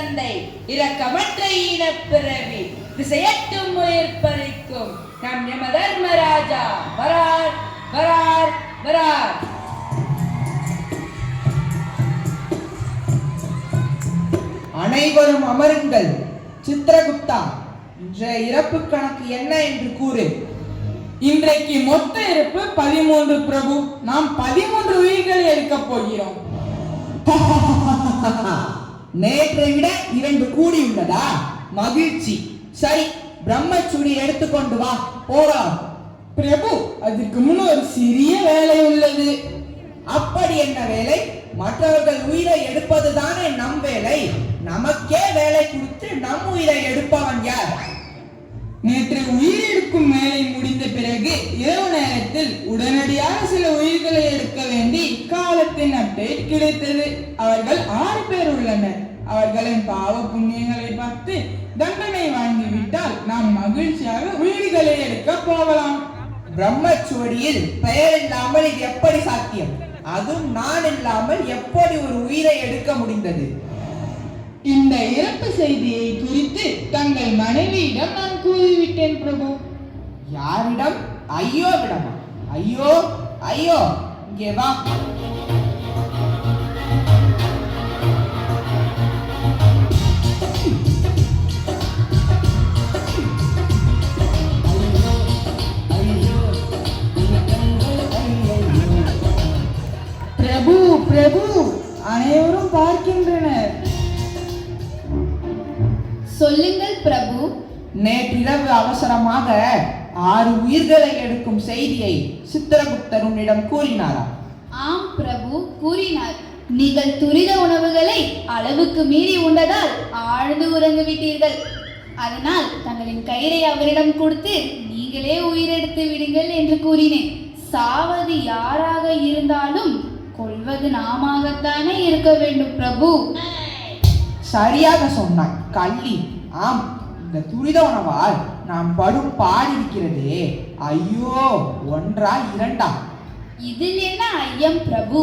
தந்தை இரக்கமற்ற இனப்பிறவி திசையட்டும் உயிர் பறிக்கும் நம் யம தர்மராஜா வரார் வரார் வரார். அனைவரும் அமருங்கள். சித்திரகுப்தா, இன்றைய இறப்பு கணக்கு என்ன என்று கூறு. இன்றைக்கு மொத்த இறப்பு 13 பிரபு. நாம் 13 உயிர்களை எடுக்கப் போகிறோம். நேற்றை விட 2 கூடியுள்ளதா? மகிழ்ச்சி. சரி, பிரம்மச்சூடி எடுத்துக்கொண்டு வா, போகலாம். பிரபு, அதற்கு முன் ஒரு சிறிய வேலை உள்ளது. அப்படி என்ன வேலை? மற்றவர்கள் உயிரை எடுப்பதுதானே நம் வேலை. நமக்கே வேலை கொடுத்து நம் உயிரை எடுப்பவன் யார்? நேற்று உயிர் எடுக்கும் வேலை முடிந்த பிறகு இரவு நேரத்தில் உடனடியாக சில உயிர்களை எடுக்க வேண்டி காலத்தின் அப்டேட் கிடைத்தது. அவர்கள் 6 பேர் உள்ளனர். அவர்களின் பாவ புண்ணியங்களை பார்த்து தண்டனை வாங்கிவிட்டால் நாம் மகிழ்ச்சியாக உயிர்களை எடுக்க போகலாம். பிரம்மச்சோடியில் பெயர் இல்லாமல் இது எப்படி சாத்தியம்? அதுவும் நான் இல்லாமல் எப்படி ஒரு உயிரை எடுக்க முடிந்தது? இந்த இறப்பு செய்தியை குறித்து தங்கள் மனைவியிடம் நான் கூறிவிட்டேன் பிரபு. யாரிடம்? ஐயோவிடமா? ஐயோ ஐயோ, இங்கே வா. பிரபு பிரபு, அனைவரும் பார்க்கின்றனர். சொல்லுங்கள் பிரபு. நேற்றிரவு அவசரமாக 6 உயிர்களை எடுக்கும் செய்தியை சித்திரகுப்தர் உன்னிடம் கூறினாரா? ஆம் பிரபு, கூறினார். நீங்கள் துரித உணவுகளை அளவுக்கு மீறி உண்டதால் ஆழ்ந்து உறந்து விட்டீர்கள். அதனால் தங்களின் கயிறை அவரிடம் கொடுத்து நீங்களே உயிரெடுத்து விடுங்கள் என்று கூறினேன். சாவது யாராக இருந்தாலும் கொள்வது நாமாகத்தானே இருக்க வேண்டும் பிரபு. சரியாக சொன்னாய் கள்ளி. ஆம், இந்த துரித உணவால் நான் படும் பாடிருக்கிறதே. ஐயோ, 1ஆ 2ஆ? இதில் என்ன ஐயம் பிரபு?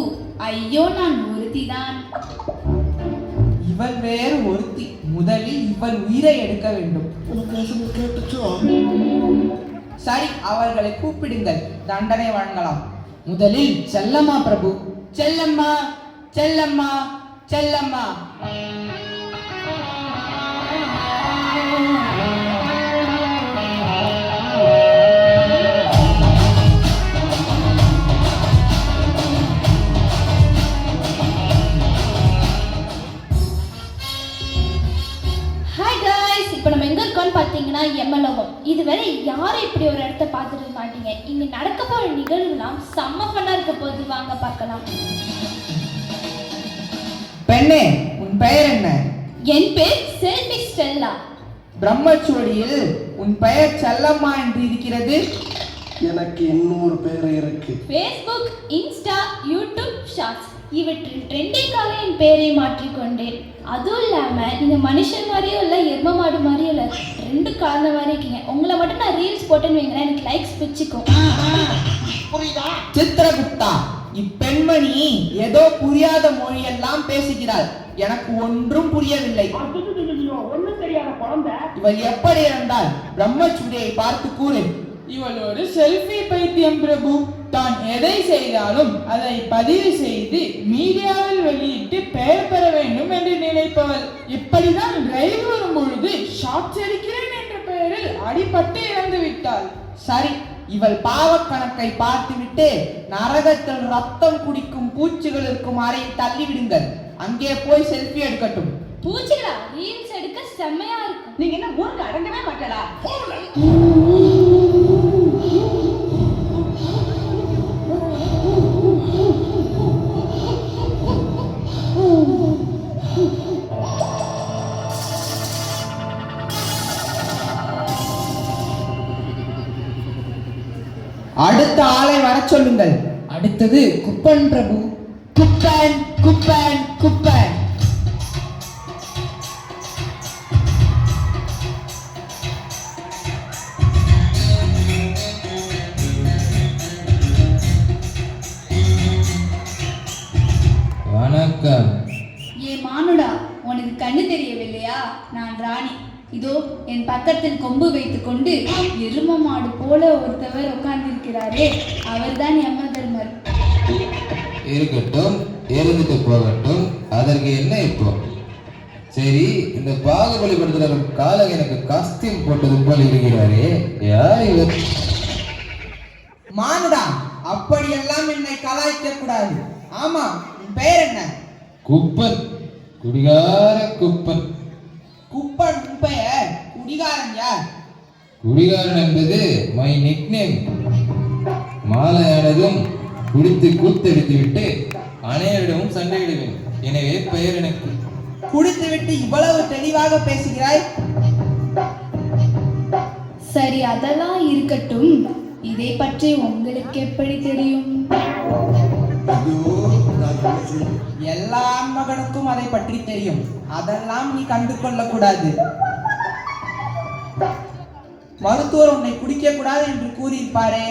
ஐயோ, நான் ஒருத்திதான். இவள் வேறு ஒருத்தி. முதலில் இவள் உயிரை எடுக்க வேண்டும். சரி, அவர்களை கூப்பிடுங்கள், தண்டனை வழங்கலாம். முதலில் செல்லம்மா பிரபு. செல்லம்மா செல்லம்மா செல்லம்மா. பார்த்தீங்கன்னா எம்மலோகம். இதுவரை யாரும் இப்படி ஒரு இடத்த பார்த்துட்டு மாட்டீங்க. இங்க நடக்க போற நிகழ்வுலாம் செம்ம ஃபன்னா இருக்க போது. வாங்க பார்க்கலாம். பெண்ணே, உன் பெயர் என்ன? என் பேர் செல்வி ஸ்டெல்லா. பிரம்மச்சோடியில் உன் பெயர் செல்லம்மா என்று இருக்கிறது. எனக்கு இன்னொரு பெயர் இருக்கு. ஃபேஸ்புக், இன்ஸ்டா, யூடியூப் ஷார்ட்ஸ் இவற்றில் ட்ரெண்டிங்காக என் பெயரை மாற்றிக்கொண்டேன். அதுவும் இல்லாமல் நீங்கள் மனுஷன் மாதிரியும் இல்லை, எரும மாடு மாதிரியும் இல்லை, 2 கலந்த மாதிரி இருக்கீங்க. உங்களை மட்டும் நான் ரீல்ஸ் போட்டேன்னு வைங்களேன், எனக்கு லைக்ஸ் பிடிச்சிக்கும். சித்திரகுப்தா, இப்பெண்மணி ஏதோ புரியாத மொழியெல்லாம் பேசுகிறாள். எனக்கு ஒன்றும் புரியவில்லை. இவள் எப்படி இருந்தால்? பிரம்மச்சூடியை பார்த்து கூறு. இவள் ஒரு செல்ஃபி பைத்தியம் பிரபு. தான் எதை செய்தாலும் அதை பதிவு செய்து மீடியாவில் வெளியிட்டு பெயர் பெற வேண்டும் என்று நினைப்பவள். இப்படிதான் ரயில் வரும் பொழுது ஷார்ட்ஸ் எடுக்கிறேன் என்ற பெயரில் அடிபட்டு இறந்து விட்டாள். சரி, இவள் பாவக்கணக்கை பார்த்துவிட்டு நரகத்தில் ரத்தம் குடிக்கும் பூச்சிகள் இருக்கும் அறையை தள்ளிவிடுங்கள். அங்கே போய் செல்ஃபி எடுக்கட்டும். பூச்சிகளா? ரீல்ஸ் எடுக்க செம்மையா இருக்கும். நீங்க என்ன ஊருக்கு அடங்கவே மாட்டலா? அடுத்த ஆளை வர சொல்லுங்கள். அடுத்தது குப்பன் பிரபு. குப்பன் குப்பன் குப்பன். வணக்கம். ஏ மானுடா, உனக்கு கண்ணு தெரியவில்லையா? நான் ராணி. இதோ என் பக்கத்தில் கொம்பு வைத்துக்கொண்டு எரும மாடு போல ஒருத்தவர் உட்கார்ந்திருக்கிறாரே, அவர்தான் யமதர்மர். இருக்கட்டும், இருந்துட்டு போகட்டும், அதற்கு என்ன இப்போ? சரி, இந்த பாகுபலி படுத்துற காலம் எனக்கு காஸ்டியூம் போட்டது போல் இருக்கிறாரே, யார் இவர்? மானுடா, அப்படியெல்லாம் என்னை கலாய்க்க கூடாது. ஆமா, உன் பெயர் என்ன? குப்பன், குடிகார குப்பன். குப்பன் உன் பெயர், குடிகாரன் யார்? குடிகாரன் என்பது மை நிக்நேம். மாலையானதும் குடித்து கூத்தடித்து விட்டு அனைவரிடமும் சண்டையிடுவேன், எனவே பெயர் எனக்கு. குடித்துவிட்டு இவ்வளவு தெளிவாக பேசுகிறாய்? சரி, அதெல்லாம் இருக்கட்டும். இதை பற்றி உங்களுக்கு எப்படி தெரியும்? எல்லா மகனுக்கும் அதை பற்றி தெரியும். அதெல்லாம் நீ கண்டு கொள்ளக்கூடாது. மருத்துவர் உன்னை குடிக்க கூடாது என்று கூறியிருப்பாரே.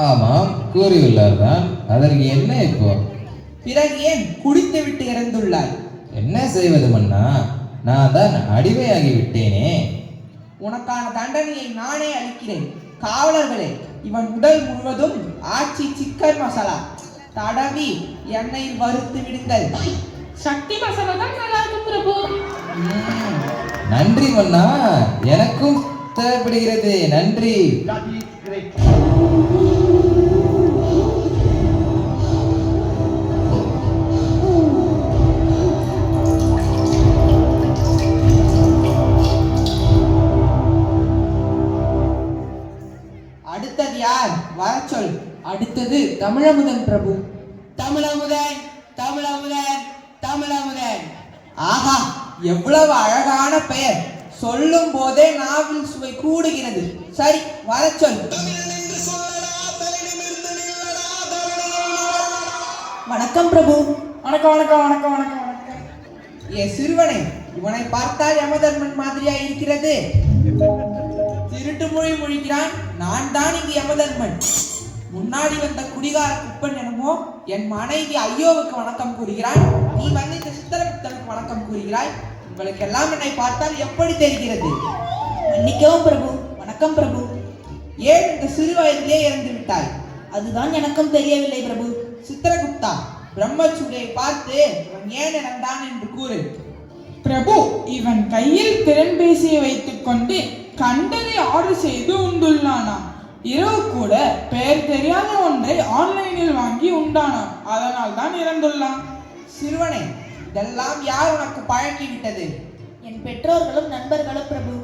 ஆமாம், கூறியுள்ளார் தான். அதற்கு என்ன இப்போ? பிறகு ஏன் குடித்து விட்டு இறந்துள்ளாய்? என்ன செய்வது மன்னா, நான் தான் அடிமையாகி விட்டேனே. உனக்கான தண்டனையை நானே அளிக்கிறேன். காவலர்களே, இவன் உடல் முழுவதும் ஆச்சி சிக்கன் மசாலா தடவி எண்ணெயில் வறுத்து விடுங்கள். சக்தி மசாலா தான் நல்லா இருக்கும் பிரபு. நன்றி மன்னா, எனக்கும் தேவைப்படுகிறது. நன்றி. அடுத்தது யார்? வர சொல். அடுத்தது தமிழமுதன் பிரபு. தமிழமுதன், தமிழமுதன், தமிழமுதன். ஆஹா, எவ்வளவு அழகான பெயர்! சொல்லும் போதே நாவில் சுவை கூடுகிறது. சரி, வர சொல். வணக்கம் பிரபு. வணக்கம் வணக்கம் வணக்கம் வணக்கம் வணக்கம். ஏ சிறுவனே, இவனை பார்த்தால் யமதர்மன் மாதிரியா இருக்கிறது? திருட்டு மொழி முழிக்கிறான். நான் தான் இங்கு யமதர்மன். முன்னாடி வந்த குடிகார குப்பன் என்னமோ என் மனைவி ஐயோவுக்கு வணக்கம் கூறுகிறான். நீ வந்து இந்த சித்திரகுப்தனுக்கு வணக்கம் கூறுகிறாய். உங்களுக்கெல்லாம் என்னை பார்த்தால் எப்படி தெரிகிறது? மன்னிக்கவும் பிரபு. வணக்கம் பிரபு. ஏன் இந்த சிறு வயதிலே இறந்து விட்டாய்? அதுதான் எனக்கும் தெரியவில்லை பிரபு. சித்திரகுப்தா, பிரம்மசூரியை பார்த்து இவன் ஏன் இறந்தான் என்று கூறு. பிரபு, இவன் கையில் திறன்பேசியை வைத்துக் கொண்டு கண்டதை ஆர்டர் செய்து உண்டுள்ளானாம். இரவு கூட பெயர் தெரியாத ஒன்றை ஆன்லைனில் வாங்கி உண்டானாம். அதனால் தான் இறந்துள்ளான். சிறுவனே, இதெல்லாம் யார் உனக்கு பழக்கி விட்டது? என் பெற்றோர்களும் நண்பர்களும் பிரபு.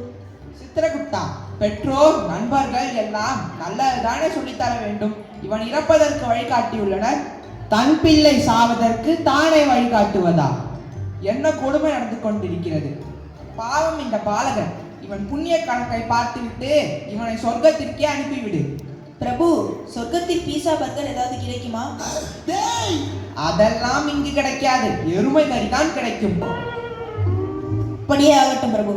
சித்திரகுப்தா, பெற்றோர் நண்பர்கள் எல்லாம் நல்லதுதானே சொல்லித்தர வேண்டும். இவன் இறப்பதற்கு வழிகாட்டியுள்ளனர். தன் பிள்ளை சாவதற்கு தானே வழிகாட்டுவதா? என்ன கொடுமை நடந்து கொண்டிருக்கிறது! பாவம் இந்த பாலகன். இவன் புண்ணிய கணக்கை பார்த்துவிட்டு இவனை சொர்க்கத்திற்கே அனுப்பிவிடு. பிரபு, சொர்க்கத்தில் பீஸா பர்கர் ஏதாவது கிடைக்குமா? அதெல்லாம் இங்கு கிடைக்காது. எருமை கறிதான் கிடைக்கும். அப்படியே ஆகட்டும் பிரபு.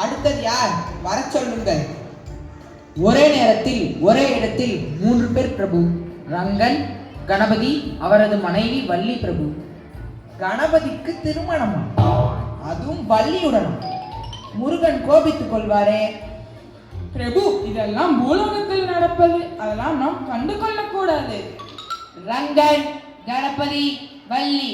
அடுத்தது யார்? வர சொல்லுங்கள். ஒரே நேரத்தில் ஒரே இடத்தில் 3 பேர் பிரபு. ரங்கன், கணபதி, அவரது மனைவி வள்ளி பிரபு. கணபதிக்கு திருமணமா? அதுவும் வள்ளியுடன்? முருகன் கோபித்துக் கொள்வாரே. பிரபு, இதெல்லாம் பூலோகத்தில் நடப்பது. அதெல்லாம் நாம் கண்டு கொள்ளக்கூடாது. ரங்கன், கணபதி, வள்ளி.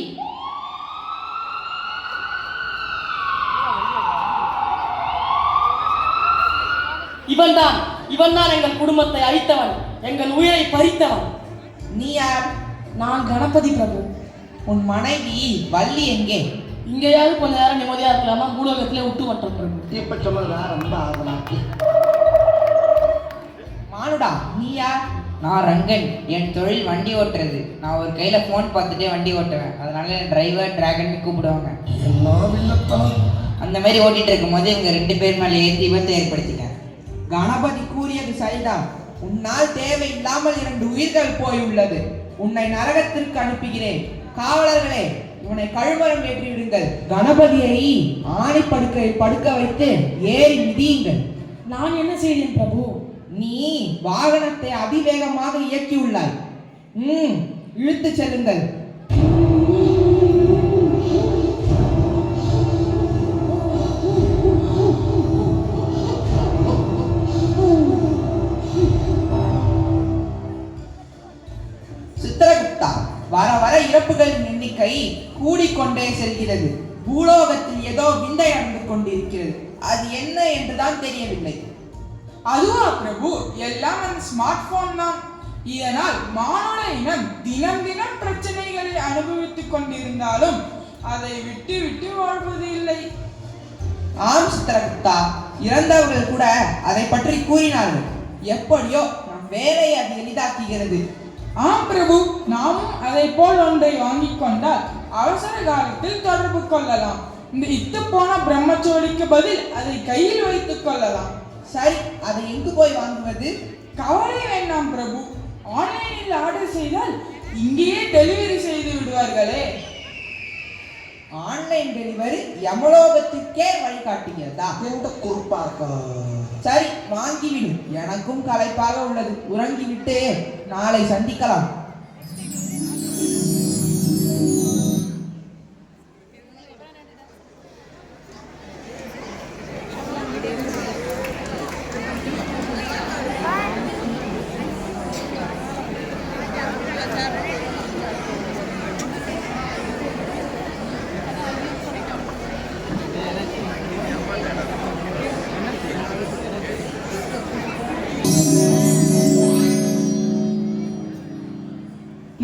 இவன்தான் எங்கள் குடும்பத்தை அழித்தவன், எங்கள் உயிரை பறித்தவன். நீ யார்? நான் கணபதி பிரபு. உன் மனைவி வள்ளி எங்கே? இங்கேயாவது கொஞ்ச நேரம் நிம்மதியா இருக்கலாமா? பூலோகத்திலே விட்டு வட்டோம் பிரபு. இப்ப சொல்லுங்க, ரொம்ப ஆகலாக்கு. மானுடா, நீ யார்? நான் ரங்கன். என் தொழில் வண்டி ஓட்டுறது. நான் ஒரு கையில போன் பார்த்துட்டே வண்டி ஓட்டுவேன். அதனால டிரைவர் டிராகன் கூப்பிடுவாங்க. எல்லாம் இல்லத்தான். அந்த மாதிரி ஓட்டிட்டு இருக்கும் போது இவங்க 2 பேர் மேலே ஏற்றி விபத்தை ஏற்படுத்திட்டேன். கணபதி கூறியது சரிதான். உன்னால் தேவையில்லாமல் 2 உயிர்கள் போயுள்ளது. உன்னை நரகத்திற்கு அனுப்புகிறேன். காவலர்களே, இவனை கழுமரம் ஏற்றி விடுங்கள். கணபதியை ஆணை படுக்கையில் படுக்க வைத்து ஏறி மிதியுங்கள். நான் என்ன செய்தேன் பிரபு? நீ வாகனத்தை அதிவேகமாக இயக்கியுள்ளாய். இழுத்து செல்லுங்கள். சித்திரகுப்தா, வர வர இறப்புகளின் எண்ணிக்கை கூடிக்கொண்டே செல்கிறது. பூலோகத்தில் ஏதோ விந்தை நடந்து கொண்டிருக்கிறது. அது என்ன என்றுதான் தெரியவில்லை. அதுவா பிரபு? எல்லாம் அந்த ஸ்மார்ட் போன் தான். இதனால் மானுட இனம் தினம் தினம் பிரச்சனைகளை அனுபவித்துக் கொண்டிருந்தாலும் அதை விட்டு விட்டு வாழ்வது இல்லை. ஆம் சித்திரகுப்தா, இறந்தவர்கள் கூட அதை பற்றி கூறினார்கள். எப்படியோ நம் வேலையை அது எளிதாக்குகிறது. ஆம் பிரபு, நாமும் அதை போல் ஒன்றை வாங்கிக் கொண்டால் அவசர காலத்தில் தொடர்பு கொள்ளலாம். இந்த இத்து போன பிரம்மச்சோடிக்கு பதில் அதை கையில் வைத்துக் கொள்ளலாம். சரி, அதை எங்கு போய் வாங்குவது? கவலை வேண்டாம் பிரபு, ஆன்லைனில் ஆர்டர் செய்தால் இங்கேயே டெலிவரி செய்து விடுவார்களே. Online delivery யமலோகத்திற்கே வழிகாட்டுகிறதா? எந்த குறிப்பாக சரி, வாங்கிவிடும். எனக்கும் களைப்பாக உள்ளது. உறங்கிவிட்டு நாளை சந்திக்கலாம்.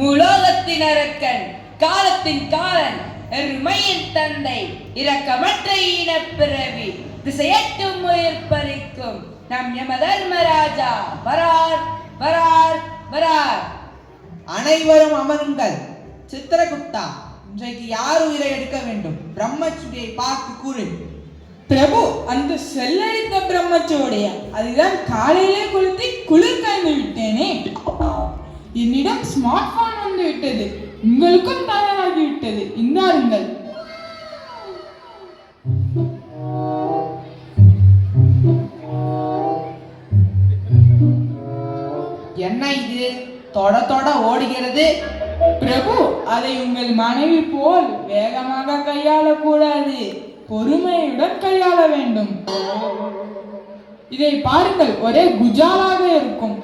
முலோகத்தின் அரக்கன், காலத்தின் காலன், எருமையின் தந்தை, இரக்கமற்ற இனப்பிறவி, திசையட்டும் உயிர் பறிக்கும் நம் யம தர்மராஜா வரார் வரார் வரார். அனைவரும் அமருங்கள். சித்திரகுப்தா, இன்றைக்கு யார் உயிரை எடுக்க வேண்டும்? பிரம்மச்சுடியை பார்த்து கூறு. பிரபு, அந்த செல்லடித்த பிரம்மச்சோடியா? அதுதான் காலையிலே கொளுத்தி குளிர் காய்ந்து விட்டேனே. என்னிடம் ஸ்மார்ட் போன் வந்து விட்டது. உங்களுக்கும் தயாராகி விட்டது. இந்தாருங்கள். என்ன இது தொட தொட ஓடுகிறது? பிரபு, அதை உங்கள் மனைவி போல் வேகமாக கையாளக்கூடாது. பொறுமையுடன் கையாள வேண்டும். இதை பாருங்கள், ஒரே குஜாலாக இருக்கும்.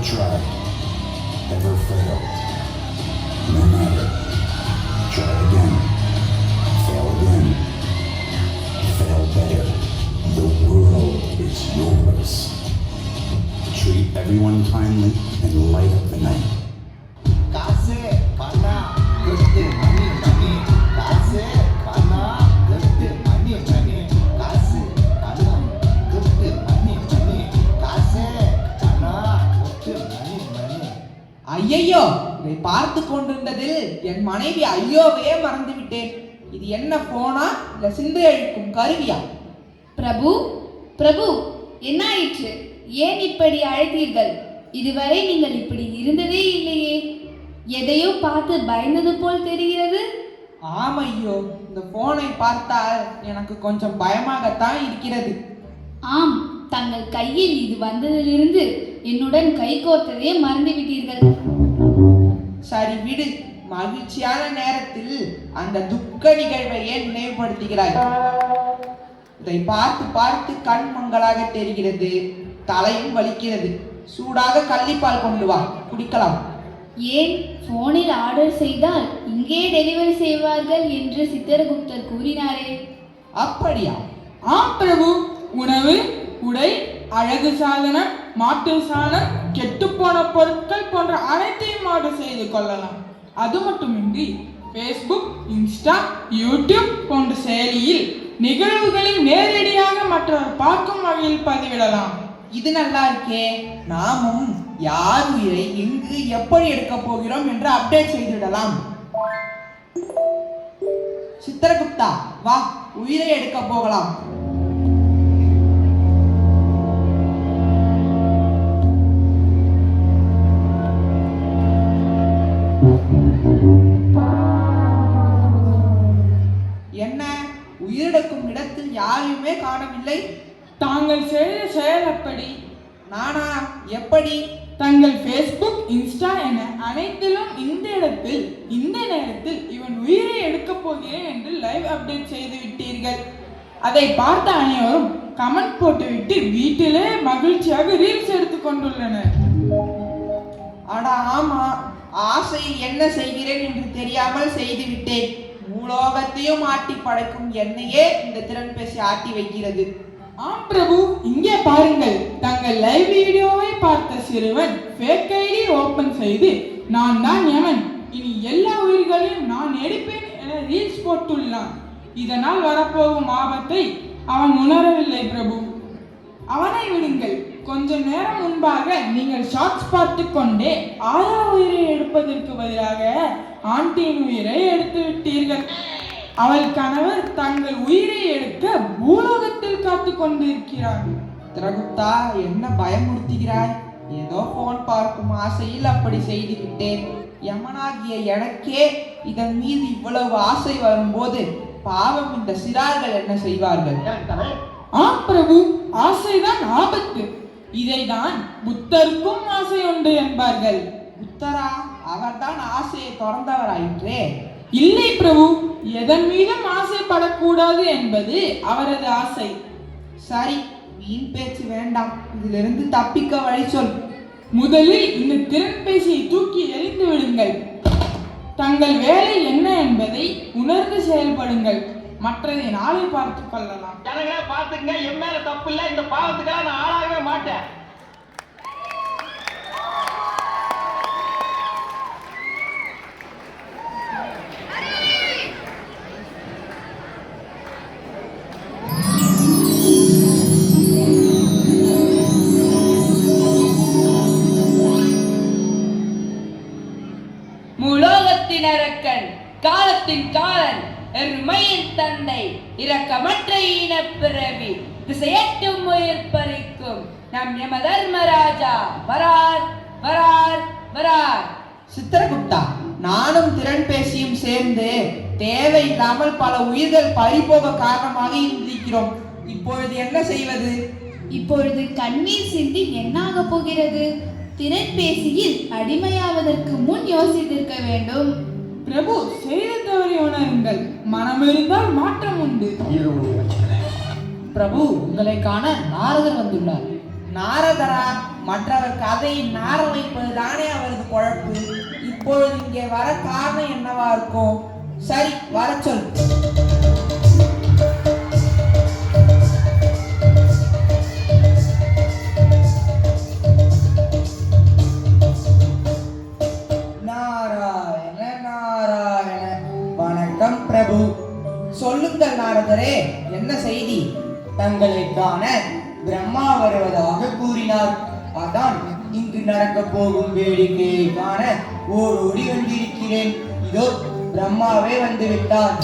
tried, ever failed. No matter. Try again. Fail again. Fail better. The world is yours. Treat everyone kindly and light up the night. காசு பணம் கெட்டு மணி மணி காசு பணம் கெட்டு மணி மணி காசு பணம் கெட்டு மணி மணி காசு பணம் கெட்டு மணி மணி. ஐயையோ, இதை பார்த்து கொண்டிருந்ததில் என் மனைவி ஐயோவையே மறந்து விட்டேன். இது என்ன போனா இல்ல சிந்து அழிக்கும் கருவியா? பிரபு பிரபு, என்ன ஆயிற்று? ஏன் இப்படி அழைத்தீர்கள்? இதுவரை நீங்கள் இப்படி இருந்ததே இல்லையே. எதையோ பார்த்து பயந்தது போல் தெரிகிறது. ஆமையோ, இந்த போனை பார்த்தால் எனக்கு கொஞ்சம் பயமாகத்தான் இருக்கிறது. ஆம், தங்கள் கையில் இது வந்ததிலிருந்து என்னுடன் கைகோர்த்ததே மறந்து விட்டீர்கள். சரி விடு, மகிழ்ச்சியான நேரத்தில் அந்த துக்க நிகழ்வை ஏன் நினைவுபடுத்துகிறாய்? இதை பார்த்து பார்த்து கண் மங்களாக தெரிகிறது, தலையும் வலிக்கிறது. சூடாக கள்ளிப்பால் கொண்டு வா, குடிக்கலாம். ஏன் போனில் ஆர்டர் செய்தால் இங்கே டெலிவரி செய்வார்கள் என்று சித்திரகுப்தர் கூறினாரே. அப்படியா? ஆம் பிரபு. உணவு, உடை, அழகு சாதனம், மாட்டு சாணம், கெட்டுப்போன பொருட்கள் போன்ற அனைத்தையும் ஆர்டர் செய்து கொள்ளலாம். அது மட்டுமின்றி ஃபேஸ்புக், இன்ஸ்டா, யூடியூப் போன்ற செயலியில் நிகழ்வுகளை நேரடியாக மற்றவர் பார்க்கும் வகையில் பதிவிடலாம். இது நல்லா இருக்கே. நாமும் யார் உயிரை எங்கு எப்படி எடுக்க போகிறோம் என்று அப்டேட் செய்துவிடலாம். சித்திரகுப்தா, வா, உயிரை எடுக்க போகலாம். என்ன, உயிரிழக்கும் இடத்தில் யாரையுமே காணவில்லை? தாங்கள் செய்த செயல் அப்படி. நானா? எப்படி? தங்கள் ஃபேஸ்புக், இன்ஸ்டா என அனைத்திலும் இந்த இடத்தில் இந்த நேரத்தில் இவன் உயிரை எடுக்கப் போகிறேன் என்று லைவ் அப்டேட் செய்து விட்டீர்கள். அதை பார்த்த அனைவரும் கமெண்ட் போட்டுவிட்டு வீட்டிலே மகிழ்ச்சியாக ரீல்ஸ் எடுத்து கொண்டுள்ளனர். அட ஆமா, ஆசையில் என்ன செய்கிறேன் என்று தெரியாமல் செய்து விட்டேன். மூலோகத்தையும் ஆட்டி படைக்கும் என்னையே இந்த திறன்பேசி ஆட்டி வைக்கிறது. ஆம் பிரபு, இங்கே பாருங்கள். தங்கள் லைவ் வீடியோவை பார்த்த சிறுவன் ஃபேக் ஐடி ஓபன் செய்து நான் தான் யமன், இனி எல்லா உயிர்களையும் நான் எடுப்பேன் என ரீல்ஸ் போட்டுள்ளான். இதனால் வரப்போகும் ஆபத்தை அவன் உணரவில்லை பிரபு. அவனை விடுங்கள். கொஞ்ச நேரம் முன்பாக நீங்கள் ஷார்ட்ஸ் பார்த்து கொண்டே ஆயா உயிரை எடுப்பதற்கு பதிலாக ஆண்டியின் உயிரை எடுத்து விட்டீர்கள். அவள் கணவர் தங்கள் உயிரை எடுக்க பூலோகத்தில் காத்து கொண்டிருக்கிறார். சித்திரகுப்தா, என்ன பயமுறுத்துகிறாய்? ஏதோ போன் பார்க்கும் ஆசையில் அப்படி செய்து விட்டேன். யமனாகிய எனக்கே இதன் மீது இவ்வளவு ஆசை வரும்போது பாவம் இந்த சிறார்கள் என்ன செய்வார்கள்? ஆம் பிரபு, ஆசைதான் ஆபத்து. இதைதான் புத்தருக்கும் ஆசை உண்டு என்பார்கள். புத்தரா? அவர்தான் ஆசையை தொடர்ந்தவராயிற்றே. இல்லை பிரபு, எதன் மீதும் ஆசைப்படக்கூடாது என்பது அவரது ஆசை. சரி, வீண் பேச்சு வேண்டாம். இதிலிருந்து தப்பிக்க வழி சொல். முதலில் இந்த திறன்பேசியை தூக்கி எறிந்து விடுங்கள். தங்கள் வேலை என்ன என்பதை உணர்ந்து செயல்படுங்கள். மற்றதை நாளை பார்த்துக் கொள்ளலாம். ஜனங்களே பார்த்துங்க, என் மேல தப்பு இல்லை. இந்த பாவத்துக்காக நான் ஆளாகவே மாட்டேன். முலோகத்தின் அரக்கன், காலத்தின் காலன், எருமையின் தந்தை, இரக்கமற்ற இனப்பிறவி, திசையட்டும் உயிர் பறிக்கும் நம் யம தர்மராஜா வரார் வரார் வரார். சித்திரகுப்தா, நானும் திறன்பேசியும் சேர்ந்து தேவையில்லாமல் பல உயிர்கள் பறிபோக காரணமாக இருக்கிறோம். இப்பொழுது என்ன செய்வது? இப்பொழுது கண்ணீர் சிந்தி என்னாக போகிறது? திறன்பேசியில் அடிமையாவதற்கு முன் யோசித்திருக்க வேண்டும். பிரபு, செய்த தவறை உணருங்கள். மனம் இருந்தால் மாற்றம் உண்டு. பிரபு, உங்களை காண நாரதர் வந்துள்ளார். நாரதரா? மற்றவர் கதையை நார வைப்பது தானே அவரது குழப்பு. இப்பொழுது இங்கே வர காரணம் என்னவா இருக்கும்? சரி, வர சொல். நாராயண நாராயண. வணக்கம் பிரபு. சொல்லுங்கள் நாரதரே, என்ன செய்தி? தங்களை காண பிரம்மா வருவதாக கூறினார். அதான் இங்கு நடக்க போகும் வேடிக்கையை காண ஓடோடி வந்திருக்கிறேன். இதோ பிரம்மாவே வந்து விட்டார்.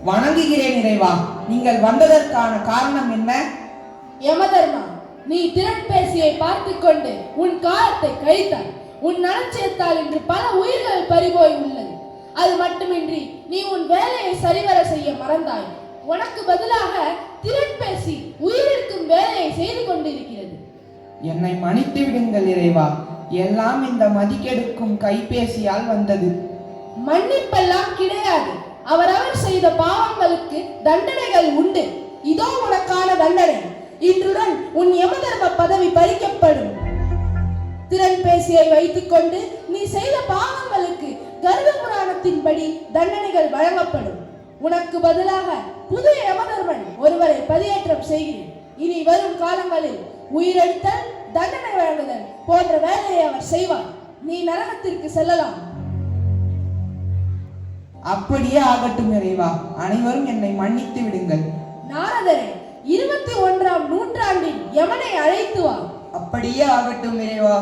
வணங்குகிறேன் இறைவா. நீங்கள் வந்ததற்கான காரணம் என்ன? யமதர்மா, நீ திறன்பேசியை பார்த்து கொண்டு உன் காலத்தை கழித்தாய். உன் நலட்சியத்தால் இன்று பல உயிர்கள் பறிபோய் உள்ளது. அது மட்டுமின்றி நீ உன் வேலையை சரிவர செய்ய மறந்தாய். உனக்கு பதிலாக திறன்பேசி உயிரிழக்கும் வேலையை செய்து கொண்டிருக்கிறது. என்னை மன்னித்து விடுங்கள் இறைவா. எல்லாம் இந்த மதிக்கெடுக்கும் கைபேசியால் வந்தது. மன்னிப்பெல்லாம் கிடையாது. அவரவர் செய்த பாவங்களுக்கு தண்டனைகள் உண்டு. இதோ உனக்கான தண்டனை. இன்றுடன் உன் யமதர்ம பதவி பறிக்கப்படும். திறன் பேசியை வைத்துக்கொண்டு நீ செய்த பாவங்களுக்கு கருட புராணத்தின்படி தண்டனைகள் வழங்கப்படும். உனக்கு பதிலாக புது யமதர்மன் ஒருவரை பதியேற்றம் செய்கிறேன். இனி வரும் காலங்களில் உயிரெடுத்தல், தண்டனை வழங்குதல் போன்ற வேலையை அவர் செய்வார். நீ நரகத்திற்கு செல்லலாம். அப்படியே ஆகட்டும் இறைவா, அனைவரும் என்னை மன்னித்து விடுங்கள். நாரதரே, 21ஆம் நூற்றாண்டின் யமனை அழைத்து வா. அப்படியே ஆகட்டும் இறைவா.